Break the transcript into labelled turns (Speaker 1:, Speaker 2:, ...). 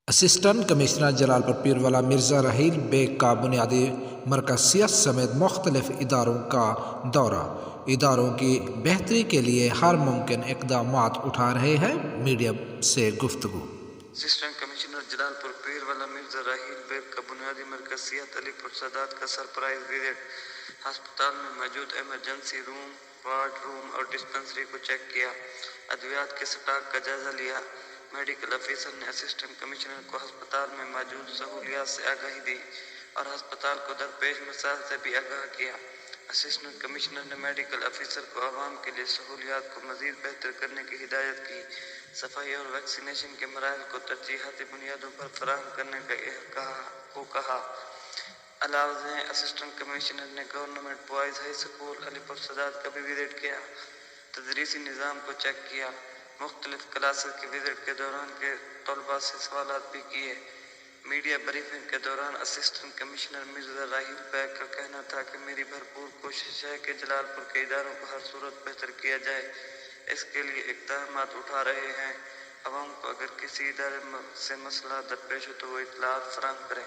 Speaker 1: Assistant commissioner Jalalpur Pirwala Mirza Raheel Baig کا بنیادی مرکزیت سمیت مختلف اداروں کا دورہ، اداروں کی بہتری کے لیے ہر ممکن اقدامات اٹھا رہے ہیں، میڈیا سے گفتگو۔
Speaker 2: اسسٹنٹ کمشنر جلالپور پیروالا مرزا رحیل بیگ کا بنیادی مرکزیت علی پور سادات کا سرپرائز وزٹ، ہسپتال میں موجود ایمرجنسی روم، وارڈ روم اور ڈسپنسری کو چیک کیا، ادویات کے سٹاک کا جائزہ لیا۔ میڈیکل افیسر نے اسسٹنٹ کمشنر کو ہسپتال میں موجود سہولیات سے آگاہی دی اور ہسپتال کو درپیش مسائل سے بھی آگاہ کیا۔ اسسٹنٹ کمشنر نے میڈیکل افیسر کو عوام کے لیے سہولیات کو مزید بہتر کرنے کی ہدایت کی، صفائی اور ویکسینیشن کے مراحل کو ترجیحاتی بنیادوں پر فراہم کرنے کو کہا۔ علاوہ ازیں اسسٹنٹ کمشنر نے گورنمنٹ بوائز ہائی اسکول علی پور سادات کا بھی وزٹ کیا، تدریسی نظام کو چیک کیا، مختلف کلاسز کے وزٹ کے دوران کے طلباء سے سوالات بھی کیے۔ میڈیا بریفنگ کے دوران اسسٹنٹ کمشنر مرزا رحیل بیگ کا کہنا تھا کہ میری بھرپور کوشش ہے کہ جلال پور کے اداروں کو ہر صورت بہتر کیا جائے، اس کے لیے اقدامات اٹھا رہے ہیں۔ عوام کو اگر کسی ادارے سے مسئلہ درپیش ہو تو وہ اطلاعات فراہم کریں۔